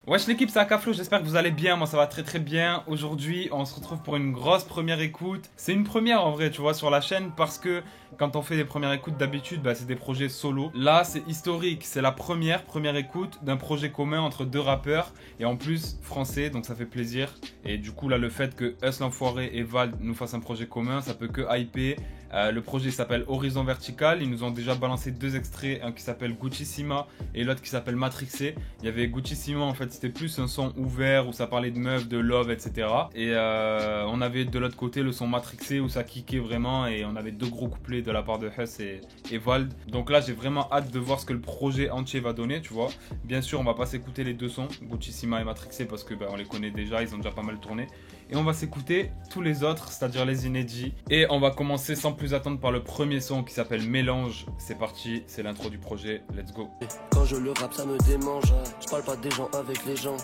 Wesh l'équipe, c'est Akaflo, j'espère que vous allez bien, moi ça va très très bien. Aujourd'hui on se retrouve pour une grosse première écoute. C'est une première en vrai tu vois sur la chaîne parce que quand on fait des premières écoutes d'habitude c'est des projets solo. Là c'est historique, c'est la première écoute d'un projet commun entre deux rappeurs et en plus français, donc ça fait plaisir. Et du coup là le fait que Us l'Enfoiré et Vald nous fassent un projet commun, ça peut que hyper. Le projet s'appelle Horizon Vertical, ils nous ont déjà balancé deux extraits, un qui s'appelle Gucci-Sima et l'autre qui s'appelle Matrixé. Il y avait Gucci-Sima en fait, c'était plus un son ouvert où ça parlait de meufs, de love, etc. Et on avait de l'autre côté le son Matrixé où ça kickait vraiment et on avait deux gros couplets de la part de Huss et Vald. Donc là j'ai vraiment hâte de voir ce que le projet entier va donner, tu vois. Bien sûr on va pas s'écouter les deux sons, Gucci-Sima et Matrixé, parce que on les connaît déjà, ils ont déjà pas mal tourné. Et on va s'écouter tous les autres, c'est-à-dire les inédits. Et on va commencer sans plus attendre par le premier son qui s'appelle Mélange. C'est parti, c'est l'intro du projet, let's go. Quand je le rappe ça me démange, je parle pas des gens avec les gens.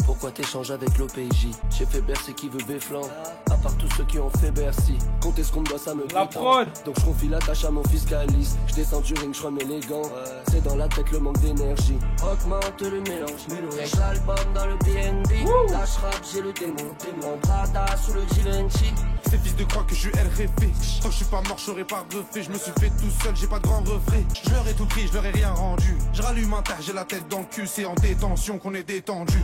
Pourquoi t'échanges avec l'OPJ? J'ai fait Bercy qui veut Béflan. À part tous ceux qui ont fait Bercy. Comptez ce qu'on me doit, ça me la prod. Donc je confie la tâche à mon fiscaliste. Je descends du ring, je remets les gants. C'est dans la tête le manque d'énergie. Augmente le mélange. Avec l'album dans le BNB. Lâche rap, j'ai le démon. Mon Prada sous le Givenchy. Ces fils de croix que je suis RFP. Tant que je suis pas mort, je serais pas refait. Je me suis fait tout seul, j'ai pas de grand refrain. Je leur ai tout pris, je leur ai rien rendu. Je rallume un tas, j'ai la tête dans le cul. C'est en détention qu'on est détendu.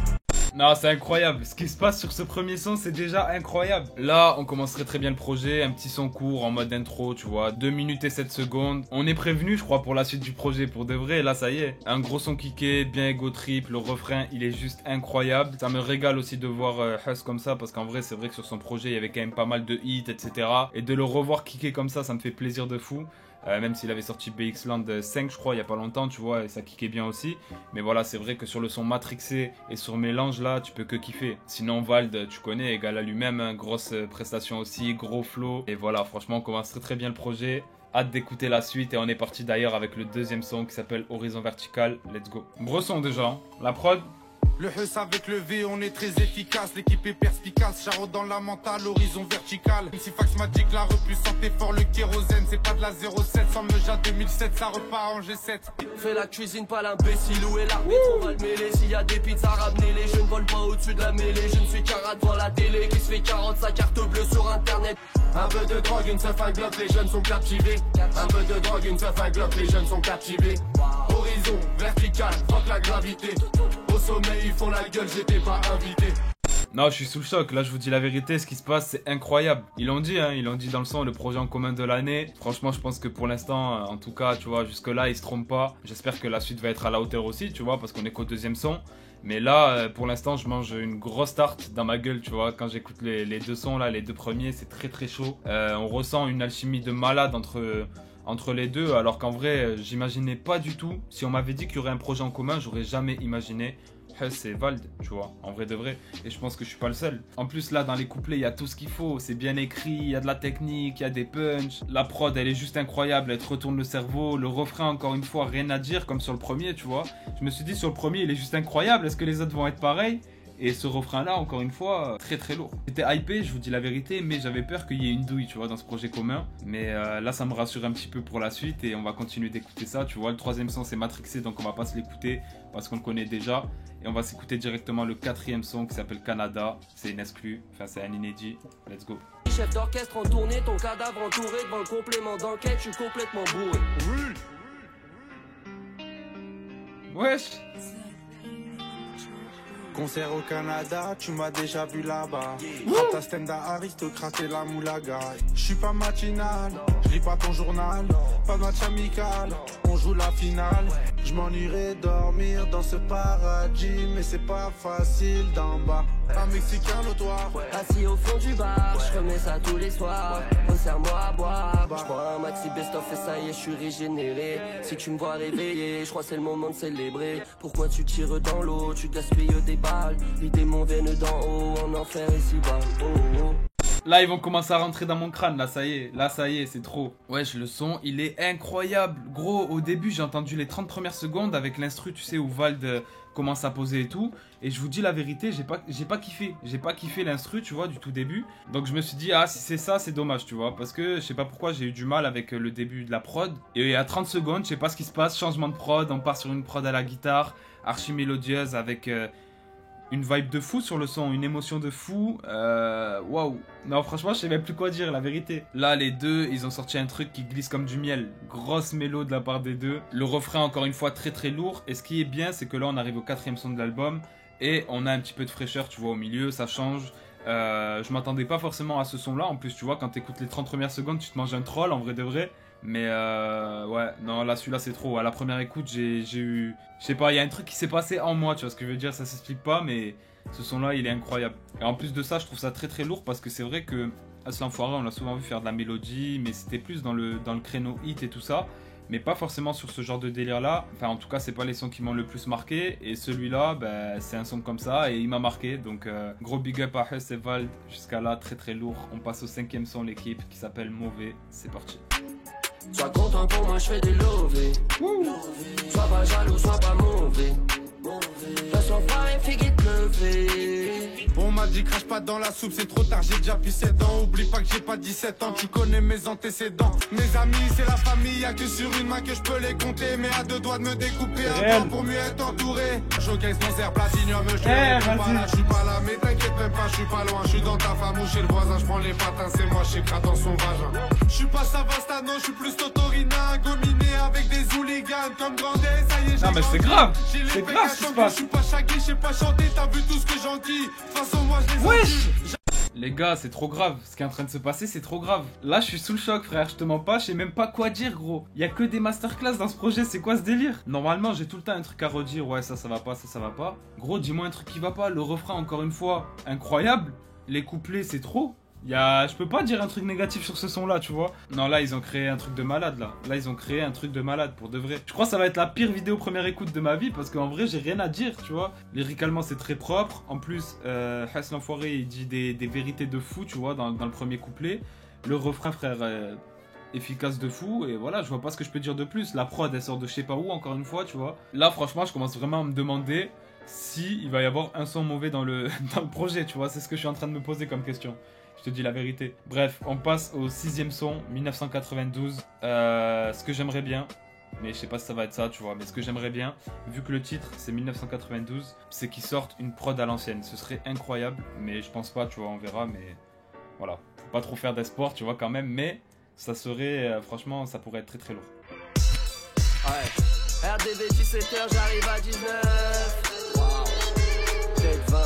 Non, c'est incroyable. Ce qui se passe sur ce premier son, c'est déjà incroyable. Là, on commencerait très bien le projet. Un petit son court en mode intro, tu vois. 2 minutes et 7 secondes. On est prévenu, je crois, pour la suite du projet. Pour de vrai, là, ça y est. Un gros son kické, bien ego trip. Le refrain, il est juste incroyable. Ça me régale aussi de voir Huss comme ça. Parce qu'en vrai, c'est vrai que sur son projet, il y avait quand même pas mal de hits, etc. Et de le revoir kicker comme ça me fait plaisir de fou. Même s'il avait sorti BX Land 5 je crois il y a pas longtemps, tu vois, et ça kickait bien aussi. Mais voilà, c'est vrai que sur le son Matrixé et sur Mélange là, tu peux que kiffer. Sinon Vald, tu connais, égal à lui-même, hein, grosse prestation aussi, gros flow. Et voilà, franchement on commence très bien le projet. Hâte d'écouter la suite et on est parti d'ailleurs avec le deuxième son qui s'appelle Horizon Vertical. Let's go. Gros son déjà, hein. La prod. Le Huss avec le V, on est très efficace. L'équipe est perspicace, Charo dans la mentale, horizon vertical. Si Fax Magic, la repuissante est fort, le kérosène. C'est pas de la 07, sans Meja 2007, ça repart en G7. Fais la cuisine, pas l'imbécile, où est l'arbitre? On va le mêler, s'il y a des pizzas, ramenez-les. Je ne vole pas au-dessus de la mêlée, je ne suis qu'un rat devant la télé qui se fait 40 sa carte bleue sur internet. Un peu de drogue, une seuf, un glock, les jeunes sont captivés. Un peu de drogue, une seuf, un glock, les jeunes sont captivés. Horizon vertical, fuck la gravité. Au sommet ils font la gueule, j'étais pas invité. Non, je suis sous le choc. Là, je vous dis la vérité, ce qui se passe, c'est incroyable. Ils l'ont dit, hein, ils l'ont dit dans le son, le projet en commun de l'année. Franchement, je pense que pour l'instant, en tout cas, tu vois, jusque-là, ils se trompent pas. J'espère que la suite va être à la hauteur aussi, tu vois, parce qu'on est qu'au deuxième son. Mais là, pour l'instant, je mange une grosse tarte dans ma gueule, tu vois. Quand j'écoute les deux sons, là, les deux premiers, c'est très très chaud. On ressent une alchimie de malade entre les deux, alors qu'en vrai, j'imaginais pas du tout. Si on m'avait dit qu'il y aurait un projet en commun, j'aurais jamais imaginé Huss et Vald, tu vois, en vrai de vrai. Et je pense que je suis pas le seul. En plus, là, dans les couplets, il y a tout ce qu'il faut. C'est bien écrit, il y a de la technique, il y a des punchs. La prod, elle est juste incroyable, elle te retourne le cerveau. Le refrain, encore une fois, rien à dire, comme sur le premier, tu vois. Je me suis dit, sur le premier, il est juste incroyable. Est-ce que les autres vont être pareils? Et ce refrain-là, encore une fois, très très lourd. J'étais hypé, je vous dis la vérité, mais j'avais peur qu'il y ait une douille, tu vois, dans ce projet commun. Mais là, ça me rassure un petit peu pour la suite et on va continuer d'écouter ça. Tu vois, le troisième son, c'est Matrixé, donc on va pas se l'écouter parce qu'on le connaît déjà. Et on va s'écouter directement le quatrième son qui s'appelle Canada. C'est une exclu, enfin c'est un inédit. Let's go. Chef d'orchestre en tournée, ton cadavre entouré devant le complément d'enquête, je suis complètement bourré. Wesh. Concert au Canada, tu m'as déjà vu là-bas. Ta stenda aristocrate et la moulaga. Je suis pas matinal, je lis pas ton journal. Pas de match amical, on joue la finale. Je m'ennuierais dormir dans ce paradis, mais c'est pas facile d'en bas. Un Mexicain notoire, assis au fond du bar, je remets ça tous les soirs. Resserre-moi à boire, je prends un maxi best-of et ça y est, je suis régénéré. Si tu me vois réveillé, je crois c'est le moment de célébrer. Pourquoi tu tires dans l'eau, tu gaspilles des balles. Les démons viennent d'en haut, en enfer ici-bas. Oh, oh. Là, ils vont commencer à rentrer dans mon crâne. Là, ça y est, c'est trop. Wesh, le son, il est incroyable. Gros, au début, j'ai entendu les 30 premières secondes avec l'instru, tu sais, où Vald commence à poser et tout. Et je vous dis la vérité, j'ai pas kiffé. J'ai pas kiffé l'instru, tu vois, du tout début. Donc, je me suis dit, ah, si c'est ça, c'est dommage, tu vois. Parce que je sais pas pourquoi j'ai eu du mal avec le début de la prod. Et à 30 secondes, je sais pas ce qui se passe. Changement de prod, on part sur une prod à la guitare, archi mélodieuse avec une vibe de fou sur le son, une émotion de fou. Waouh. Non, franchement, je sais même plus quoi dire, la vérité. Là, les deux, ils ont sorti un truc qui glisse comme du miel. Grosse mélo de la part des deux. Le refrain, encore une fois, très très lourd. Et ce qui est bien, c'est que là, on arrive au 4e son de l'album. Et on a un petit peu de fraîcheur, tu vois, au milieu, ça change. Je m'attendais pas forcément à ce son-là. En plus, tu vois, quand t'écoutes les 30 premières secondes, tu te manges un troll, en vrai de vrai. Mais ouais, non, là, celui-là, c'est trop. À la première écoute, j'ai eu... Je sais pas, il y a un truc qui s'est passé en moi, tu vois ce que je veux dire, ça s'explique pas, mais ce son-là, il est incroyable. Et en plus de ça, je trouve ça très très lourd parce que c'est vrai que Aslan Foiré, on l'a souvent vu faire de la mélodie, mais c'était plus dans le créneau hit et tout ça. Mais pas forcément sur ce genre de délire-là. Enfin, en tout cas, c'est pas les sons qui m'ont le plus marqué. Et celui-là, ben, c'est un son comme ça et il m'a marqué. Donc, gros big up à Huss et Vald. Jusqu'à là, très très lourd. On passe au 5e son, l'équipe, qui s'appelle Mauvais. C'est parti. Sois content pour moi, je fais des lovés. Sois pas jaloux, sois pas mauvais. Laisse l'enfoiré, figue te lever. On m'a dit crache pas dans la soupe, c'est trop tard, j'ai déjà pris 7 ans. Oublie pas que j'ai pas 17 ans, tu connais mes antécédents. Mes amis, c'est la famille, y'a que sur une main que je peux les compter. Mais à 2 doigts de me découper un peu pour mieux être entouré. Showcase mon cerf, platinium, je suis pas là, mais t'inquiète même pas, je suis pas loin. Je suis dans ta femme ou chez le voisin, je prends les patins, c'est moi, je craque dans son vagin. Je suis pas Savastano, je suis plus Totorina, gominé avec des hooligans comme Grandet, ça y est, non, mais c'est grave, c'est grave ce qui se passe. Je suis pas chagué, je sais pas chanter, t'as vu tout ce que j'en dis. De toute façon, moi je les wesh. Les gars, c'est trop grave. Ce qui est en train de se passer, c'est trop grave. Là, je suis sous le choc, frère. Je te mens pas, je sais même pas quoi dire, gros. Y a que des masterclass dans ce projet. C'est quoi ce délire? Normalement, j'ai tout le temps un truc à redire. Ouais, ça va pas, ça va pas. Gros, dis-moi un truc qui va pas. Le refrain, encore une fois, incroyable. Les couplets, c'est trop. Je peux pas dire un truc négatif sur ce son-là, tu vois. Non, là, ils ont créé un truc de malade, là. Là, ils ont créé un truc de malade, pour de vrai. Je crois que ça va être la pire vidéo première écoute de ma vie, parce qu'en vrai, j'ai rien à dire, tu vois. Lyricalement, c'est très propre. En plus, Huss l'enfoiré, il dit des vérités de fou, tu vois, dans le premier couplet. Le refrain, frère, efficace de fou. Et voilà, je vois pas ce que je peux dire de plus. La prod, elle sort de je sais pas où, encore une fois, tu vois. Là, franchement, je commence vraiment à me demander si il va y avoir un son mauvais dans le projet, tu vois. C'est ce que je suis en train de me poser comme question. Je te dis la vérité. Bref, on passe au 6e son, 1992. Ce que j'aimerais bien, mais je sais pas si ça va être ça, tu vois, mais ce que j'aimerais bien, vu que le titre c'est 1992, c'est qu'ils sortent une prod à l'ancienne. Ce serait incroyable, mais je pense pas, tu vois, on verra, mais voilà. Faut pas trop faire d'espoir, tu vois, quand même, mais ça serait, franchement, ça pourrait être très très lourd. Ouais. RDV 17h, j'arrive à 19. Wow. Peut-être 20.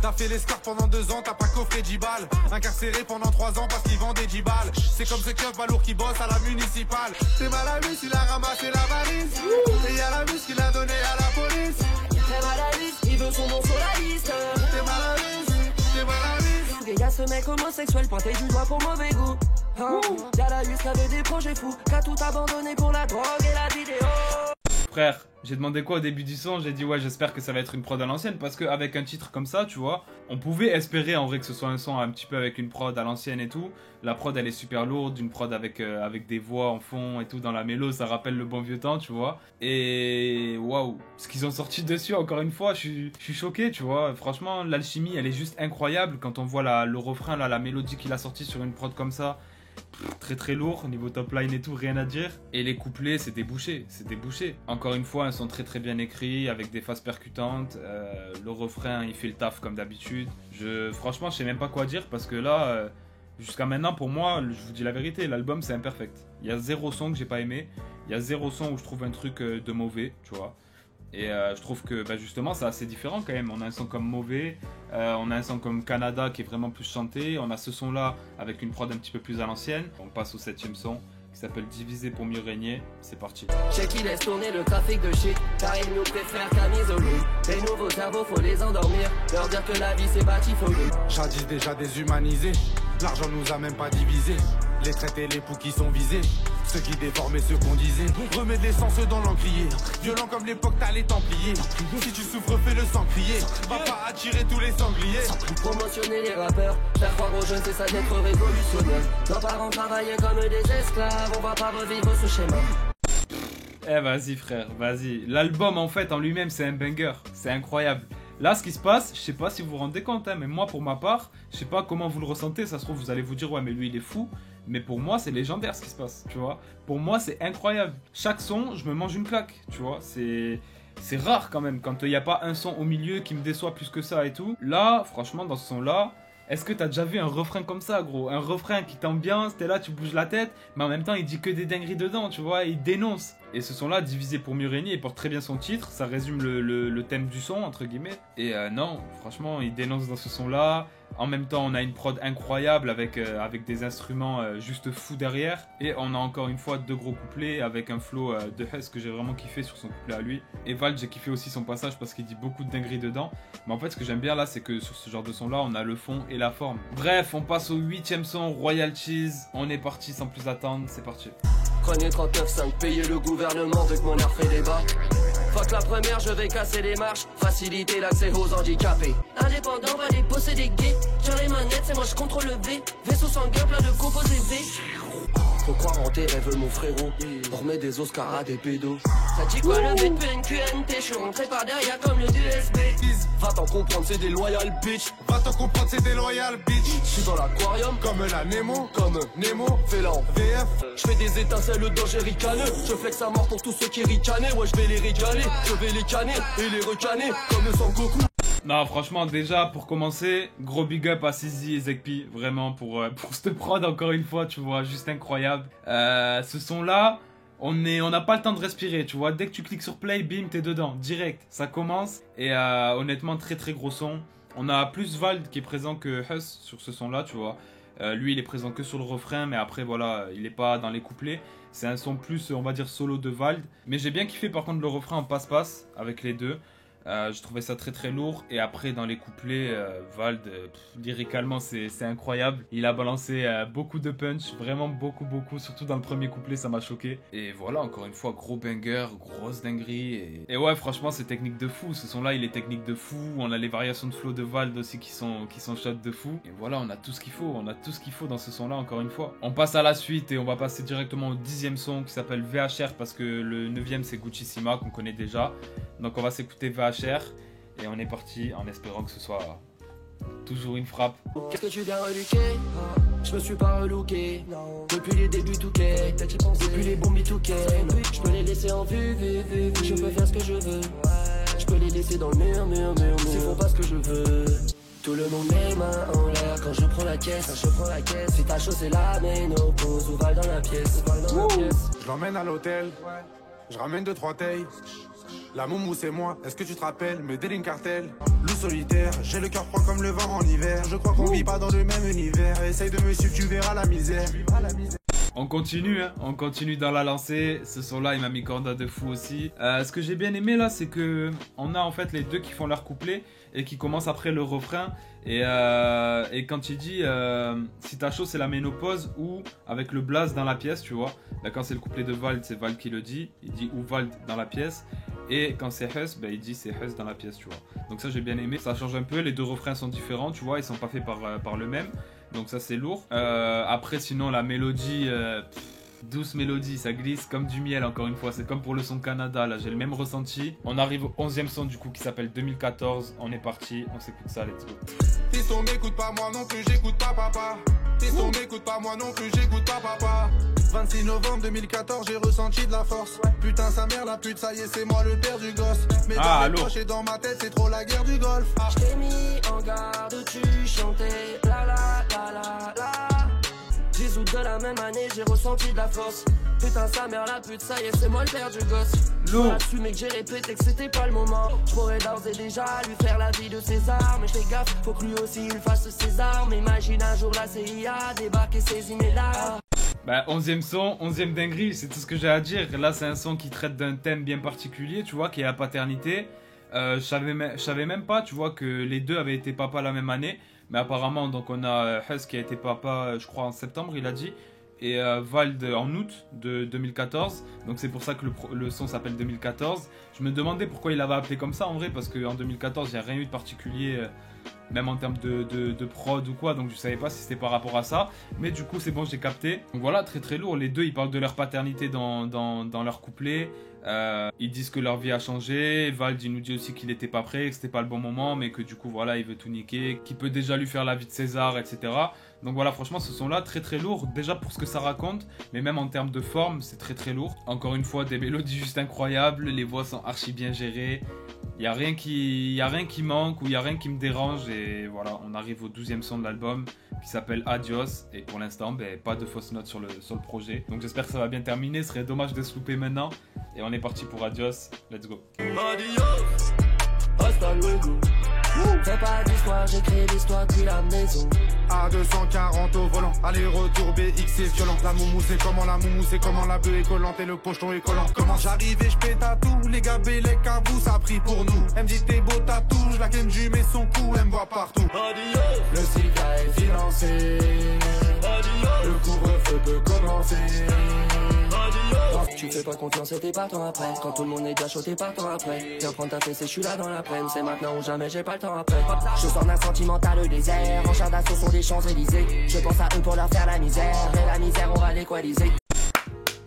T'as fait les scores pendant 2 ans, t'as pas coffré 10 balles. Incarcéré pendant 3 ans parce qu'ils vendaient 10 balles. C'est comme ce keuf balourd qui bosse à la municipale. C'est mal à lui s'il a ramassé la valise. Et y'a la mus qu'il a donné à la police. Très mal à lui, il veut son nom sur la liste. T'es mal à lui, t'es mal à lui. Y'a ce mec homosexuel pointé du doigt pour mauvais goût. Y'a la liste qui avait des projets fous, qu'a tout abandonné pour la drogue et la vidéo. Frère, j'ai demandé quoi au début du son? J'ai dit ouais, j'espère que ça va être une prod à l'ancienne, parce qu'avec un titre comme ça, tu vois, on pouvait espérer en vrai que ce soit un son un petit peu avec une prod à l'ancienne et tout. La prod, elle est super lourde, une prod avec des voix en fond et tout dans la mélo, ça rappelle le bon vieux temps, tu vois. Et waouh, ce qu'ils ont sorti dessus, encore une fois, je suis choqué, tu vois. Franchement, l'alchimie, elle est juste incroyable quand on voit le refrain, là, la mélodie qu'il a sorti sur une prod comme ça. Très très lourd, niveau top line et tout, rien à dire. Et les couplets, c'est débouché, c'est débouché. Encore une fois, ils sont très très bien écrits, avec des phases percutantes. Le refrain, il fait le taf comme d'habitude. Franchement, je sais même pas quoi dire, parce que là, jusqu'à maintenant, pour moi, je vous dis la vérité, l'album c'est imperfect. Il y a 0 son que j'ai pas aimé, il y a 0 son où je trouve un truc de mauvais, tu vois. Et je trouve que justement c'est assez différent quand même. On a un son comme Mauvais, on a un son comme Canada qui est vraiment plus chanté, on a ce son là avec une prod un petit peu plus à l'ancienne. On passe au 7e son qui s'appelle Diviser pour mieux régner, c'est parti. Check qui laisse tourner le trafic de shit, car ils nous préfèrent camisole. Les nouveaux cerveaux faut les endormir, leur dire que la vie c'est batifolée. Jadis déjà déshumanisé, l'argent nous a même pas divisé. Les traites et les poux qui sont visés, ceux qui déformaient ceux qu'on disait. Remets de l'essence dans l'encrier, violent comme l'époque t'as les Templiers. Si tu souffres fais le sang crier, va pas attirer tous les sangliers. Promotionner les rappeurs, faire croire aux jeunes c'est ça d'être révolutionnaire. Nos parents travaillaient comme des esclaves, on va pas revivre ce schéma. Eh vas-y frère, vas-y. L'album en fait en lui-même c'est un banger, c'est incroyable. Là, ce qui se passe, je sais pas si vous vous rendez compte, hein, mais moi, pour ma part, je sais pas comment vous le ressentez. Ça se trouve, vous allez vous dire, ouais, mais lui, il est fou. Mais pour moi, c'est légendaire ce qui se passe, tu vois. Pour moi, c'est incroyable. Chaque son, je me mange une claque, tu vois. c'est rare quand même, quand il n'y a pas un son au milieu qui me déçoit plus que ça et tout. Là, franchement, dans ce son-là, est-ce que t'as déjà vu un refrain comme ça, gros? Un refrain qui t'ambiance, t'es là, tu bouges la tête, mais en même temps, il dit que des dingueries dedans, tu vois, il dénonce. Et ce son-là, Divisé pour mieux régner, il porte très bien son titre, ça résume le thème du son, entre guillemets. Et non, franchement, il dénonce dans ce son-là. En même temps, on a une prod incroyable avec des instruments juste fous derrière. Et on a encore une fois 2 gros couplets avec un flow de Hus que j'ai vraiment kiffé sur son couplet à lui. Et Vald, j'ai kiffé aussi son passage parce qu'il dit beaucoup de dingueries dedans. Mais en fait, ce que j'aime bien là, c'est que sur ce genre de son-là, on a le fond et la forme. Bref, on passe au 8ème son, Royal Cheese. On est parti sans plus attendre, c'est parti. Prenez 39,5, payez le gouvernement vu que mon air fait débat. Fuck la première, je vais casser les marches, faciliter l'accès aux handicapés. Indépendant, va déposséder gays. Tiens les manettes, c'est moi je contrôle le V. Vaisseau sanguin, plein de composés V. Faut croire en tes rêves, mon frérot. On remet des Oscars à des pédos. Ça dit quoi le but PNQNT? Je suis rentré par derrière comme le USB. Va t'en comprendre, c'est des loyal bitch. Va t'en comprendre, c'est des loyal bitch. Je suis dans l'aquarium, Comme la Nemo, comme Nemo. Fais-la en VF. Je fais des étincelles dans j'ai ricané. Je flex à mort pour tous ceux qui ricanaient. Ouais, je vais les régaler, je vais les canner et les recaner comme le Sangoku. Non, franchement, déjà, pour commencer, gros big up à Sizi et Zekpi, vraiment, pour cette prod, encore une fois, tu vois, juste incroyable. Ce son-là, on n'a pas le temps de respirer, tu vois, dès que tu cliques sur play, bim, t'es dedans, direct, ça commence, et honnêtement, très très gros son. On a plus Vald qui est présent que Hus sur ce son-là, tu vois. Lui, il est présent que sur le refrain, mais après, voilà, il est pas dans les couplets. C'est un son plus, on va dire, solo de Vald. Mais j'ai bien kiffé, par contre, le refrain en passe-passe, avec les deux. Je trouvais ça très très lourd. Et après dans les couplets, Vald, lyricalement c'est incroyable. Il a balancé beaucoup de punch, vraiment beaucoup, surtout dans le premier couplet, ça m'a choqué. Et voilà, encore une fois, gros banger, grosse dinguerie. Et ouais, franchement, c'est technique de fou. Ce son-là, il est technique de fou. On a les variations de flow de Vald aussi qui sont shot de fou. Et voilà, on a tout ce qu'il faut. On a tout ce qu'il faut dans ce son-là, encore une fois. On passe à la suite et on va passer directement au 10e son qui s'appelle VHR parce que le 9e c'est Gucci Sima qu'on connaît déjà. Donc on va s'écouter VHR et on est parti en espérant que ce soit toujours une frappe. Qu'est-ce que tu viens reluquer? Je me suis pas relooké. Depuis les débuts tout qu'est. Depuis les bombes tout qu'est. Je peux les laisser en vue. Je peux faire ce que je veux. Je peux les laisser dans le mur. Ils font pas ce que je veux. Tout le monde les mains en l'air quand je prends la caisse. Si t'as chaud c'est la ménopause. Ou va dans la pièce. Je l'emmène à l'hôtel. Je ramène 2-3 tailles. La moumou c'est moi, est-ce que tu te rappelles? Me déligne cartel, loup solitaire. J'ai le cœur froid comme le vent en hiver. Je crois qu'on vit pas dans le même univers. Essaye de me suivre, tu verras la misère. On continue, hein, on continue dans la lancée. Ce son-là, il m'a mis corda de fou aussi. Ce que j'ai bien aimé là, c'est que on a en fait les deux qui font leur couplet et qui commencent après le refrain. Et quand il dit si t'as chaud, c'est la ménopause ou avec le blaze dans la pièce, tu vois. Là, quand c'est le couplet de Vald, c'est Vald qui le dit. Il dit ou Vald dans la pièce. Et quand c'est Hus, bah, il dit c'est Hus dans la pièce, tu vois. Donc ça, j'ai bien aimé. Ça change un peu. Les deux refrains sont différents, tu vois. Ils sont pas faits par le même. Donc ça, c'est lourd. Après, sinon, la mélodie... douce mélodie, ça glisse comme du miel encore une fois, c'est comme pour le son Canada, là j'ai le même ressenti. On arrive au 11e son du coup qui s'appelle 2014, on est parti, on s'écoute ça, let's go. Fiston m'écoute pas moi non plus, j'écoute pas papa. Fiston m'écoute pas moi non plus, j'écoute pas papa. 26 novembre 2014, j'ai ressenti de la force. Putain sa mère la pute, ça y est c'est moi le père du gosse. Mais dans mes poches et dans ma tête c'est trop la guerre du golf. Je t'ai mis en garde, tu chantais la la la la la. 10 août de la même année, j'ai ressenti de la force. Putain sa mère la pute, ça y est c'est moi le père du gosse. Lourd. Là-dessus mais que j'ai répété que c'était pas le moment. Je pourrais d'ores et déjà lui faire la vie de César. Mais je fais gaffe, faut que lui aussi il fasse ses armes. Imagine un jour la CIA débarque et saisit mes larmes. Bah 11e son, 11e dinguerie, c'est tout ce que j'ai à dire. Là c'est un son qui traite d'un thème bien particulier, tu vois, qui est la paternité. Je savais même pas, tu vois, que les deux avaient été papa la même année. Mais apparemment, donc on a Hus qui a été papa, je crois en septembre, il a dit. Et Vald en août de 2014. Donc c'est pour ça que le son s'appelle 2014. Je me demandais pourquoi il l'avait appelé comme ça en vrai, parce qu'en 2014, il n'y a rien eu de particulier même en termes de prod ou quoi, donc je savais pas si c'était par rapport à ça, mais du coup c'est bon, j'ai capté. Donc voilà, très très lourd, les deux ils parlent de leur paternité dans leur couplet, ils disent que leur vie a changé, Vald il nous dit aussi qu'il était pas prêt, que c'était pas le bon moment, mais que du coup voilà, il veut tout niquer, qu'il peut déjà lui faire la vie de César, etc. Donc voilà, franchement ce son là très très lourd, déjà pour ce que ça raconte, mais même en termes de forme c'est très très lourd. Encore une fois, des mélodies juste incroyables, les voix sont archi bien gérées. Il n'y a rien qui manque ou il n'y a rien qui me dérange et voilà, on arrive au 12e son de l'album qui s'appelle Adios et pour l'instant, ben, pas de fausses notes sur le projet. Donc j'espère que ça va bien terminer, ce serait dommage de se louper maintenant et on est parti pour Adios, let's go. Adios, hasta luego. Fais pas d'histoire, j'écris l'histoire depuis la maison. À 240 au volant, aller-retour BX c'est violent. La moumou c'est comment la bœuf est collante et le pocheton est collant. Comment j'arrive et je pète à tout, les gars bélec à vous ça prie pour nous. Elle me dit t'es beau tatouage, la Kenju met son cou, elle me voit partout. Adios, Le Sika est financé, adios, le couvre-feu peut commencer. adios. Tu fais pas confiance et t'es partant après. Quand tout le monde est déjà chaud, t'es partant après. Viens prendre ta fesse et je suis là dans l'après-midi. C'est maintenant ou jamais, j'ai pas le temps après. Je sors d'un sentimental désert. En char d'assaut sur des Champs-Élysées. Je pense à eux pour leur faire la misère. Et la misère, on va l'équaliser.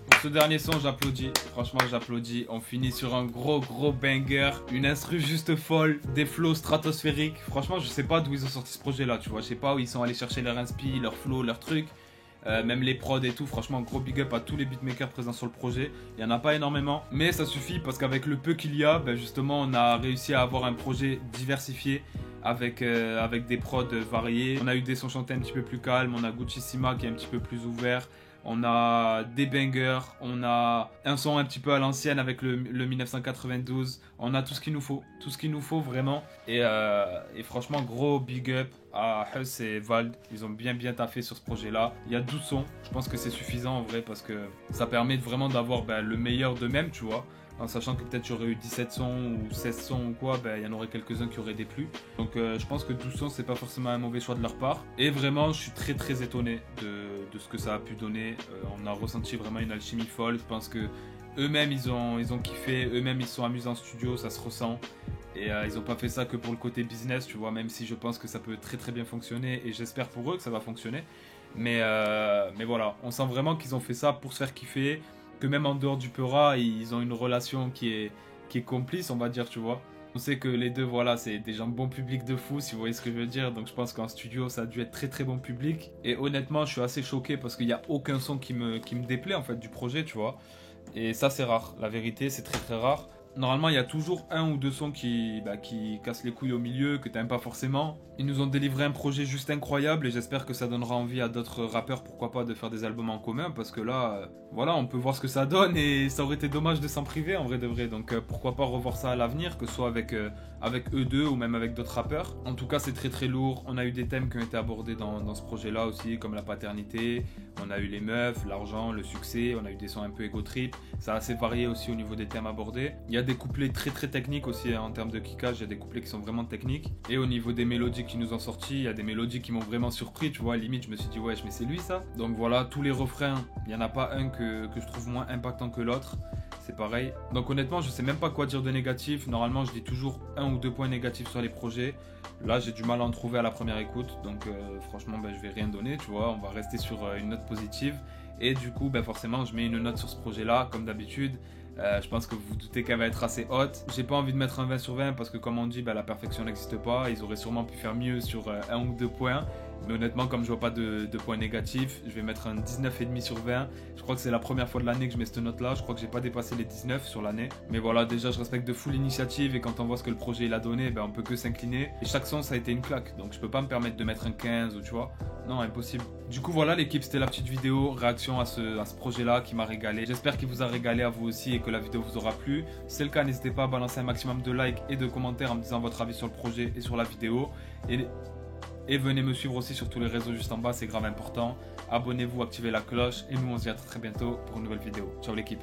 Pour ce dernier son, j'applaudis. Franchement, j'applaudis. On finit sur un gros banger. Une instru juste folle. Des flows stratosphériques. Franchement, je sais pas d'où ils ont sorti ce projet-là, tu vois. Je sais pas où ils sont allés chercher leur inspi, leur flow, leur truc. Même les prods et tout, franchement gros big up à tous les beatmakers présents sur le projet. Il n'y en a pas énormément, mais ça suffit parce qu'avec le peu qu'il y a, ben justement on a réussi à avoir un projet diversifié avec des prods variés. On a eu des sons chantés un petit peu plus calmes, on a Gucci-Sima qui est un petit peu plus ouvert. On a des bangers, on a un son un petit peu à l'ancienne avec le 1992. On a tout ce qu'il nous faut vraiment. Et franchement, gros big up à Huss et Vald. Ils ont bien taffé sur ce projet-là. Il y a 12 sons, je pense que c'est suffisant en vrai parce que ça permet vraiment d'avoir le meilleur d'eux-mêmes, tu vois. En sachant que peut-être j'aurais eu 17 sons ou 16 sons ou quoi, il y en aurait quelques-uns qui auraient déplu. Donc je pense que 12 sons, c'est pas forcément un mauvais choix de leur part. Et vraiment, je suis très étonné de ce que ça a pu donner. On a ressenti vraiment une alchimie folle. Je pense que eux-mêmes, ils ont kiffé. Eux-mêmes, ils se sont amusés en studio, ça se ressent. Et ils ont pas fait ça que pour le côté business, tu vois, même si je pense que ça peut très bien fonctionner. Et j'espère pour eux que ça va fonctionner. Mais voilà, on sent vraiment qu'ils ont fait ça pour se faire kiffer. Que même en dehors du Peura, ils ont une relation qui est complice, on va dire, tu vois. On sait que les deux, voilà, c'est des gens bon public de fou, si vous voyez ce que je veux dire. Donc je pense qu'en studio, ça a dû être très bon public. Et honnêtement, je suis assez choqué parce qu'il n'y a aucun son qui me déplaît, en fait, du projet, tu vois. Et ça, c'est rare. La vérité, c'est très rare. Normalement, il y a toujours un ou deux sons qui cassent les couilles au milieu, que t'aimes pas forcément. Ils nous ont délivré un projet juste incroyable et j'espère que ça donnera envie à d'autres rappeurs, pourquoi pas, de faire des albums en commun. Parce que là, voilà, on peut voir ce que ça donne et ça aurait été dommage de s'en priver en vrai de vrai. Donc pourquoi pas revoir ça à l'avenir, que ce soit avec eux deux ou même avec d'autres rappeurs. En tout cas, c'est très lourd. On a eu des thèmes qui ont été abordés dans ce projet-là aussi, comme la paternité. On a eu les meufs, l'argent, le succès. On a eu des sons un peu ego trip. Ça a assez varié aussi au niveau des thèmes abordés. Il y a des couplets très techniques aussi en termes de kickage. Il y a des couplets qui sont vraiment techniques. Et au niveau des mélodies qui nous ont sortis, il y a des mélodies qui m'ont vraiment surpris. Tu vois, limite, je me suis dit, wesh, mais c'est lui ça. Donc voilà, tous les refrains, il n'y en a pas un que je trouve moins impactant que l'autre. C'est pareil. Donc honnêtement, je sais même pas quoi dire de négatif. Normalement, je dis toujours 1 ou 2 points négatifs sur les projets. Là, j'ai du mal à en trouver à la première écoute. Donc franchement, je vais rien donner, tu vois. On va rester sur une note positive. Et du coup, forcément, je mets une note sur ce projet-là, comme d'habitude. Je pense que vous vous doutez qu'elle va être assez haute. J'ai pas envie de mettre un 20 sur 20 parce que comme on dit, la perfection n'existe pas. Ils auraient sûrement pu faire mieux sur 1 ou 2 points. Mais honnêtement, comme je vois pas de points négatifs, je vais mettre un 19,5 sur 20. Je crois que c'est la première fois de l'année que je mets cette note-là. Je crois que j'ai pas dépassé les 19 sur l'année. Mais voilà, déjà, je respecte de fou l'initiative et quand on voit ce que le projet il a donné, on peut que s'incliner. Et chaque son, ça a été une claque. Donc je peux pas me permettre de mettre un 15 ou tu vois. Non, impossible. Du coup, voilà l'équipe, c'était la petite vidéo réaction à ce projet-là qui m'a régalé. J'espère qu'il vous a régalé à vous aussi et que la vidéo vous aura plu. Si c'est le cas, n'hésitez pas à balancer un maximum de likes et de commentaires en me disant votre avis sur le projet et sur la vidéo. Et venez me suivre aussi sur tous les réseaux juste en bas, c'est grave important. Abonnez-vous, activez la cloche et nous on se dit à très bientôt pour une nouvelle vidéo. Ciao l'équipe.